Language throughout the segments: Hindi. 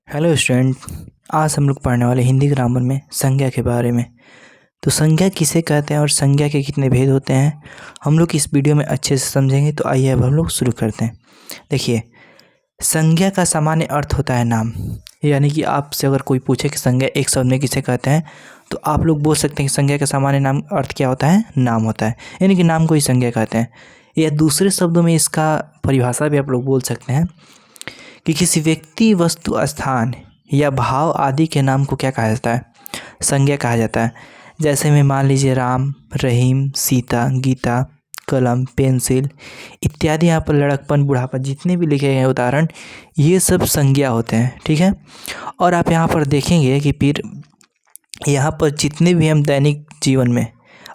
Hello student. आज हम लोग पढ़ने वाले हिंदी ग्रामर में संज्ञा के बारे में। तो संज्ञा किसे कहते हैं और संज्ञा के कितने भेद होते हैं हम लोग इस वीडियो में अच्छे से समझेंगे। तो आइए अब हम लोग शुरू करते हैं। देखिए, संज्ञा का सामान्य अर्थ होता है नाम। यानी कि आपसे अगर कोई पूछे कि संज्ञा एक शब्द में किसे कहते हैं तो आप लोग बोल सकते हैं कि संज्ञा का सामान्य नाम अर्थ क्या होता है, नाम होता है। यानी कि नाम को ही संज्ञा कहते हैं। या दूसरे शब्दों में इसका परिभाषा भी आप लोग बोल सकते हैं कि किसी व्यक्ति, वस्तु, स्थान या भाव आदि के नाम को क्या कहा जाता है, संज्ञा कहा जाता है। जैसे में मान लीजिए राम, रहीम, सीता, गीता, कलम, पेंसिल इत्यादि। यहाँ पर लड़कपन, बुढ़ापा जितने भी लिखे गए उदाहरण, ये सब संज्ञा होते हैं। ठीक है। और आप यहाँ पर देखेंगे कि फिर यहाँ पर जितने भी हम दैनिक जीवन में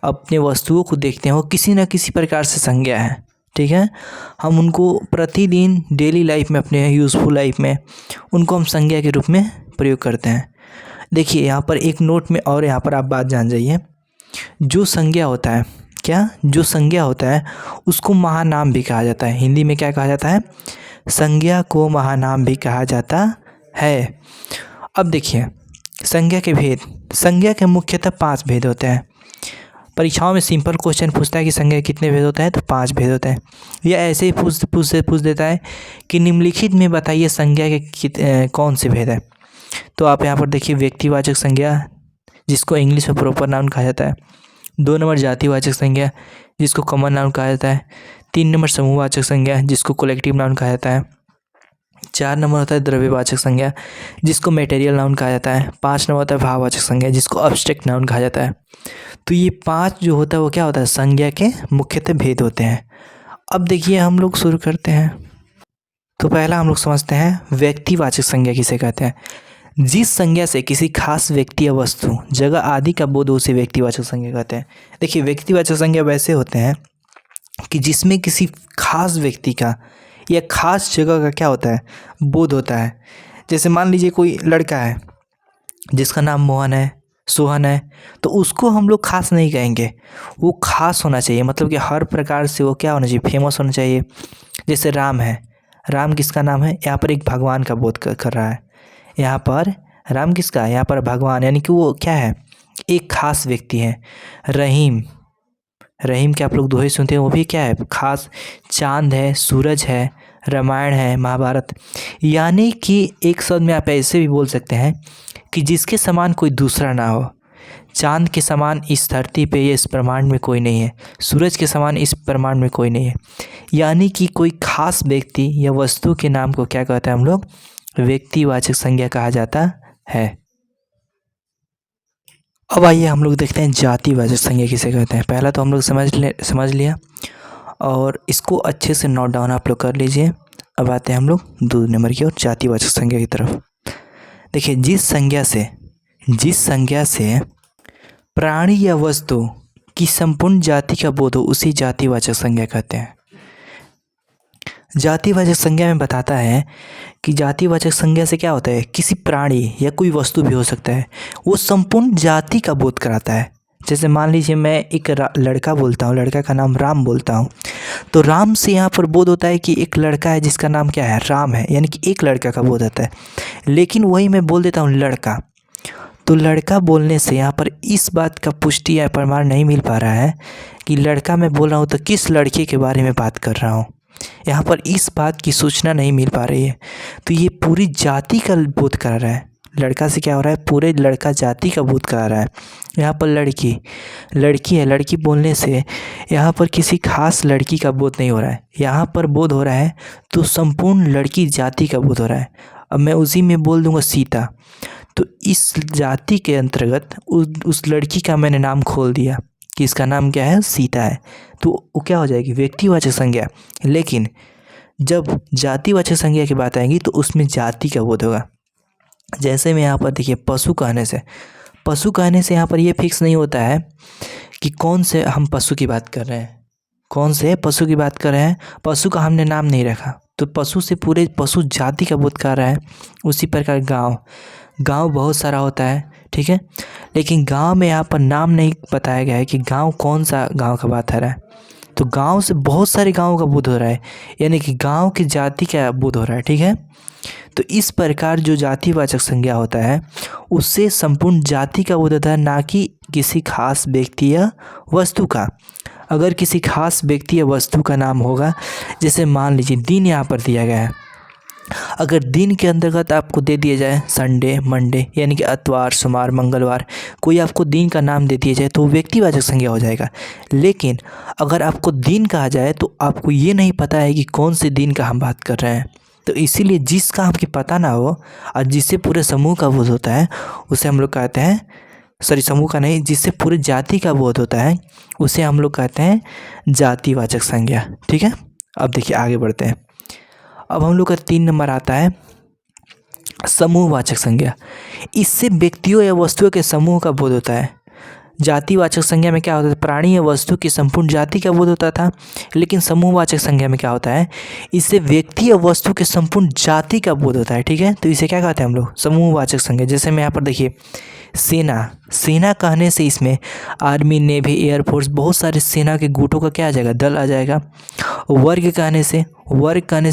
अपने वस्तुओं को देखते हैं वो किसी न किसी प्रकार से संज्ञा है। ठीक है। हम उनको प्रतिदिन डेली लाइफ में, अपने यूज़फुल लाइफ में उनको हम संज्ञा के रूप में प्रयोग करते हैं। देखिए यहाँ पर एक नोट में, और यहाँ पर आप बात जान जाइए, जो संज्ञा होता है, क्या जो संज्ञा होता है उसको महानाम भी कहा जाता है। हिंदी में क्या कहा जाता है, संज्ञा को महानाम भी कहा जाता है। अब देखिए संज्ञा के भेद। संज्ञा के मुख्यतः 5 भेद होते हैं। परीक्षाओं में सिंपल क्वेश्चन पूछता है कि संज्ञा के कितने भेद होते हैं, तो 5 भेद होते हैं। या ऐसे ही पूछ देता है कि निम्नलिखित में बताइए संज्ञा के कौन से भेद हैं। तो आप यहाँ पर देखिए, व्यक्तिवाचक संज्ञा जिसको इंग्लिश में प्रॉपर नाउन कहा जाता है। 2 नंबर जातिवाचक संज्ञा जिसको कॉमन नाउन कहा जाता है। 3 नंबर समूहवाचक संज्ञा जिसको कलेक्टिव नाउन कहा जाता है। 4 नंबर होता है द्रव्यवाचक संज्ञा जिसको मटेरियल नाउन कहा जाता है। 5 नंबर होता है भाववाचक संज्ञा जिसको एब्स्ट्रैक्ट नाउन कहा जाता है। तो ये 5 जो होता है वो क्या होता है, संज्ञा के मुख्यतः भेद होते हैं। अब देखिए हम लोग शुरू करते हैं। तो पहला हम लोग समझते हैं व्यक्तिवाचक संज्ञा किसे कहते हैं। जिस संज्ञा से किसी खास व्यक्ति या वस्तु, जगह आदि का बोध हो उसे व्यक्तिवाचक संज्ञा कहते हैं। देखिए व्यक्तिवाचक संज्ञा वैसे होते हैं कि जिसमें किसी खास व्यक्ति का या खास जगह का क्या होता है, बोध होता है। जैसे मान लीजिए कोई लड़का है जिसका नाम मोहन है, सोहन है, तो उसको हम लोग खास नहीं कहेंगे, वो खास होना चाहिए। मतलब कि हर प्रकार से वो क्या होना चाहिए, फेमस होना चाहिए। जैसे राम है, राम किसका नाम है, यहाँ पर एक भगवान का बोध कर रहा है। यहाँ पर राम किसका, यहाँ पर भगवान, यानी कि वो क्या है, एक खास व्यक्ति है। रहीम, रहीम के आप लोग दोहे सुनते हैं, वो भी क्या है, खास। चांद है, सूरज है, रामायण है, महाभारत। यानी कि एक शब्द में आप ऐसे भी बोल सकते हैं कि जिसके समान कोई दूसरा ना हो। चांद के समान इस धरती पे या इस ब्रह्मांड में कोई नहीं है। सूरज के समान इस ब्रह्मांड में कोई नहीं है। यानी कि कोई खास व्यक्ति या वस्तु के नाम को क्या कहते हैं हम लोग, व्यक्तिवाचक संज्ञा कहा जाता है। अब आइए हम लोग देखते हैं जातिवाचक संज्ञा किसे कहते हैं। पहला तो हम लोग समझ लिया और इसको अच्छे से नोट डाउन आप लोग कर लीजिए। अब आते हैं हम लोग 2 नंबर की और जातिवाचक संज्ञा की तरफ। देखिए, जिस संज्ञा से प्राणी या वस्तु की संपूर्ण जाति का बोध हो उसी जातिवाचक संज्ञा कहते हैं। जातिवाचक संज्ञा में बताता है कि जातिवाचक संज्ञा से क्या होता है, किसी प्राणी या कोई वस्तु भी हो सकता है, वो संपूर्ण जाति का बोध कराता है। जैसे मान लीजिए मैं एक लड़का बोलता हूँ, लड़का का नाम राम बोलता हूँ, तो राम से यहाँ पर बोध होता है कि एक लड़का है जिसका नाम क्या है, राम है, यानी कि एक लड़का का बोध होता है। लेकिन वही मैं बोल देता हूँ लड़का, तो लड़का बोलने से यहाँ पर इस बात का पुष्टि या प्रमाण नहीं मिल पा रहा है कि लड़का मैं बोल रहा हूँ तो किस लड़के के बारे में बात कर रहा हूँ। यहाँ पर इस बात की सूचना नहीं मिल पा रही है। तो ये पूरी जाति का बोध करा रहा है। लड़का से क्या हो रहा है, पूरे लड़का जाति का बोध करा रहा है। यहाँ पर लड़की है, लड़की बोलने से यहाँ पर किसी खास लड़की का बोध नहीं हो रहा है। यहाँ पर बोध हो रहा है तो संपूर्ण लड़की जाति का बोध हो रहा है। अब मैं उसी में बोल दूँगा सीता, तो इस जाति के अंतर्गत उस लड़की का मैंने नाम खोल दिया कि इसका नाम क्या है, सीता है। तो वो क्या हो जाएगी, व्यक्तिवाचक संज्ञा। लेकिन जब जातिवाचक संज्ञा की बात आएगी तो उसमें जाति का बोध होगा। जैसे में यहाँ पर देखिए, पशु कहने से यहाँ पर ये फिक्स नहीं होता है कि कौन से हम पशु की बात कर रहे हैं, कौन से पशु की बात कर रहे हैं। पशु का हमने नाम नहीं रखा तो पशु से पूरे पशु जाति का बोध कर रहा है। उसी प्रकार गांव बहुत सारा होता है, ठीक है, लेकिन गांव में यहाँ पर नाम नहीं बताया गया है कि गांव कौन सा गांव का बात आ रहा है। तो गांव से बहुत सारे गांवों का बोध हो रहा है, यानी कि गांव की जाति का बोध हो रहा है। ठीक है। तो इस प्रकार जो जातिवाचक संज्ञा होता है उससे संपूर्ण जाति का बोध होता है, ना कि किसी खास व्यक्ति या वस्तु का। अगर किसी खास व्यक्ति या वस्तु का नाम होगा, जैसे मान लीजिए दिन यहाँ पर दिया गया है, अगर दिन के अंतर्गत आपको दे दिया जाए संडे, मंडे यानी कि इतवार, सोमवार, मंगलवार, कोई आपको दिन का नाम दे दिया जाए तो व्यक्तिवाचक संज्ञा हो जाएगा। लेकिन अगर आपको दिन कहा जाए तो आपको ये नहीं पता है कि कौन से दिन का हम बात कर रहे हैं, तो इसीलिए जिसका हमको पता ना हो और जिससे पूरे समूह का बोध होता है उसे हम लोग कहते हैं, समूह का नहीं, जिससे पूरे जाति का बोध होता है उसे हम लोग कहते हैं जातिवाचक संज्ञा। ठीक है, अब देखिए आगे बढ़ते हैं। अब हम लोग का 3 नंबर आता है समूहवाचक संज्ञा। इससे व्यक्तियों या वस्तुओं के समूह का बोध होता है। जातिवाचक संज्ञा में क्या होता है, प्राणी या वस्तु की संपूर्ण जाति का बोध होता था, लेकिन समूहवाचक संज्ञा में क्या होता है, इससे व्यक्ति या वस्तु के संपूर्ण जाति का बोध होता है। ठीक है, तो इसे क्या कहते हैं हम लोग, समूहवाचक संज्ञा। जैसे मैं यहाँ पर देखिए सेना कहने से इसमें आर्मी, नेवी, एयरफोर्स, बहुत सारे सेना के गुटों का क्या आ जाएगा, दल आ जाएगा। वर्ग कहने से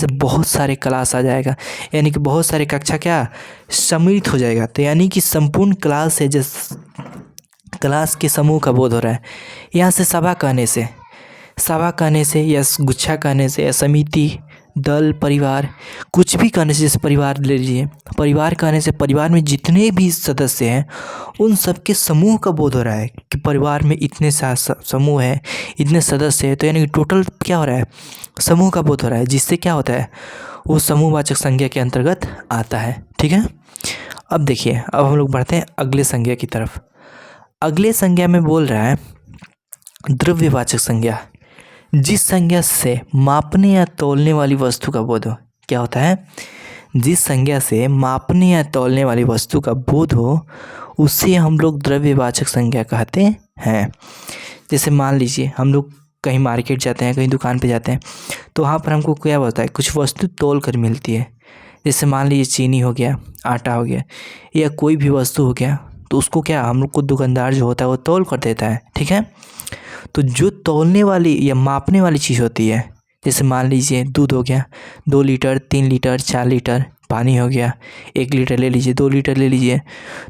बहुत सारे क्लास आ जाएगा, यानी कि बहुत सारे कक्षा क्या सम्मिलित हो जाएगा। तो यानी कि संपूर्ण क्लास है, जिस क्लास के समूह का बोध हो रहा है। यहाँ से सभा कहने से या गुच्छा कहने से या समिति, दल, परिवार, कुछ भी कहने से, जैसे परिवार ले लीजिए, परिवार कहने से परिवार में जितने भी सदस्य हैं उन सब के समूह का बोध हो रहा है कि परिवार में इतने समूह है, इतने सदस्य हैं, तो यानी कि टोटल क्या हो रहा है, समूह का बोध हो रहा है, जिससे क्या होता है वो समूहवाचक संज्ञा के अंतर्गत आता है। ठीक है, अब देखिए, अब हम लोग बढ़ते हैं अगले संज्ञा की तरफ। अगले संज्ञा में बोल रहा है द्रव्यवाचक संज्ञा। जिस संज्ञा से मापने या तौलने वाली वस्तु का बोध हो, क्या होता है, जिस संज्ञा से मापने या तौलने वाली वस्तु का बोध हो उसे हम लोग द्रव्यवाचक संज्ञा कहते हैं। जैसे मान लीजिए हम लोग कहीं मार्केट जाते हैं, कहीं दुकान पे जाते हैं, तो वहाँ पर हमको क्या होता है, कुछ वस्तु तौल कर मिलती है। जैसे मान लीजिए चीनी हो गया, आटा हो गया, या कोई भी वस्तु हो गया, तो उसको क्या हम लोग को दुकानदार जो होता है वो तौल कर देता है। ठीक है, तो जो तौलने वाली या मापने वाली चीज़ होती है, जैसे मान लीजिए दूध हो गया 2 लीटर, 3 लीटर, 4 लीटर, पानी हो गया 1 लीटर ले लीजिए, 2 लीटर ले लीजिए,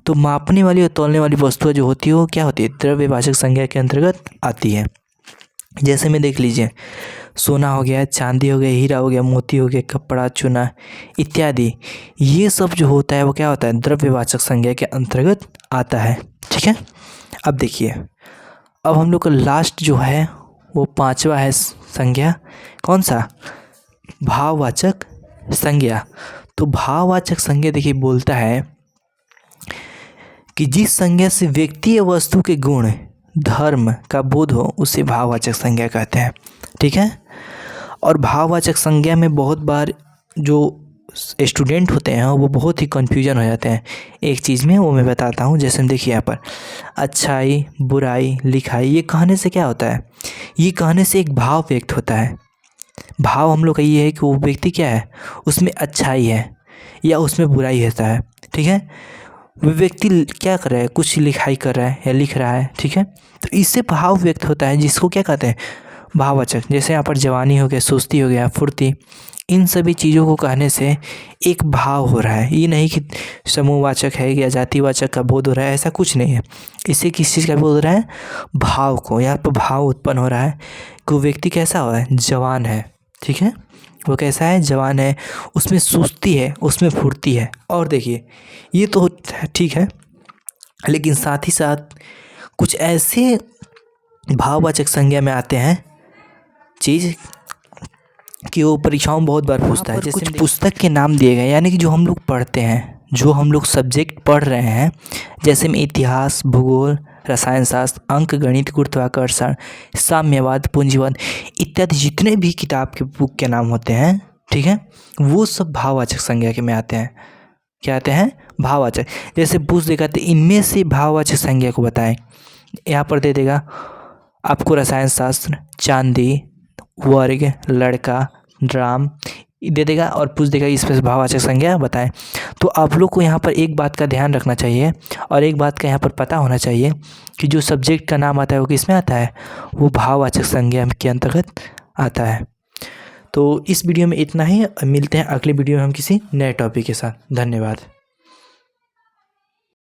तो मापने वाली और तौलने वाली वस्तुएं जो होती है वो क्या होती है, द्रव्यवाचक संज्ञा के अंतर्गत आती है। जैसे में देख लीजिए सोना हो गया, चांदी हो गया, हीरा हो गया, मोती हो गया, कपड़ा, चूना इत्यादि, ये सब जो होता है वो क्या होता है, द्रव्यवाचक संज्ञा के अंतर्गत आता है। ठीक है, अब देखिए, अब हम लोग का लास्ट जो है वो 5वां है संज्ञा, कौन सा, भाववाचक संज्ञा। तो भाववाचक संज्ञा देखिए बोलता है कि जिस संज्ञा से व्यक्ति या वस्तु के गुण, धर्म का बोध हो उसे भाववाचक संज्ञा कहते हैं। ठीक है, और भाववाचक संज्ञा में बहुत बार जो स्टूडेंट होते हैं वो बहुत ही कन्फ्यूजन हो जाते हैं एक चीज़ में, वो मैं बताता हूँ। जैसे देखिए यहाँ पर अच्छाई, बुराई, लिखाई, ये कहने से क्या होता है, ये कहने से एक भाव व्यक्त होता है। भाव हम लोग का ये है कि वो व्यक्ति क्या है, उसमें अच्छाई है या उसमें बुराई होता है। ठीक है, वो व्यक्ति क्या कर रहा है, कुछ लिखाई कर रहा है या लिख रहा है। ठीक है, तो इससे भाव व्यक्त होता है, जिसको क्या कहते हैं, भाववाचक। जैसे यहाँ पर जवानी हो गया, सुस्ती हो गया, फुर्ती, इन सभी चीज़ों को कहने से एक भाव हो रहा है। ये नहीं कि समूहवाचक है या जातिवाचक का बोध हो रहा है, ऐसा कुछ नहीं है। इससे किस चीज़ का बोध हो रहा है, भाव को, यहाँ पर भाव उत्पन्न हो रहा है कि वो व्यक्ति कैसा हो रहा है, जवान है। ठीक है, वो कैसा है, जवान है, उसमें सुस्ती है, उसमें फुर्ती है। और देखिए ये तो ठीक है, लेकिन साथ ही साथ कुछ ऐसे भाववाचक संज्ञा में आते हैं चीज़ कि वो परीक्षाओं में बहुत बार पूछता है। जैसे कुछ पुस्तक के नाम दिए गए, यानी कि जो हम लोग पढ़ते हैं, जो हम लोग सब्जेक्ट पढ़ रहे हैं, जैसे में इतिहास, भूगोल, रसायन शास्त्र, अंक गणित, गुरुत्वाकर्षण, साम्यवाद, पूंजीवाद इत्यादि जितने भी किताब के बुक के नाम होते हैं, ठीक है, वो सब भाववाचक संज्ञा के में आते हैं। क्या आते हैं, भाववाचक। जैसे पूछ देगा तो इनमें से भाववाचक संज्ञा को बताएं, यहाँ पर दे देगा आपको रसायन शास्त्र, चांदी, वर्ग, लड़का, ड्राम दे देगा और पूछ देगा इसमें से भाववाचक संज्ञा बताएं। तो आप लोग को यहाँ पर एक बात का ध्यान रखना चाहिए और एक बात का यहाँ पर पता होना चाहिए कि जो सब्जेक्ट का नाम आता है वो किस में आता है, वो भाववाचक संज्ञा के अंतर्गत आता है। तो इस वीडियो में इतना ही, मिलते हैं अगले वीडियो में हम किसी नए टॉपिक के साथ। धन्यवाद।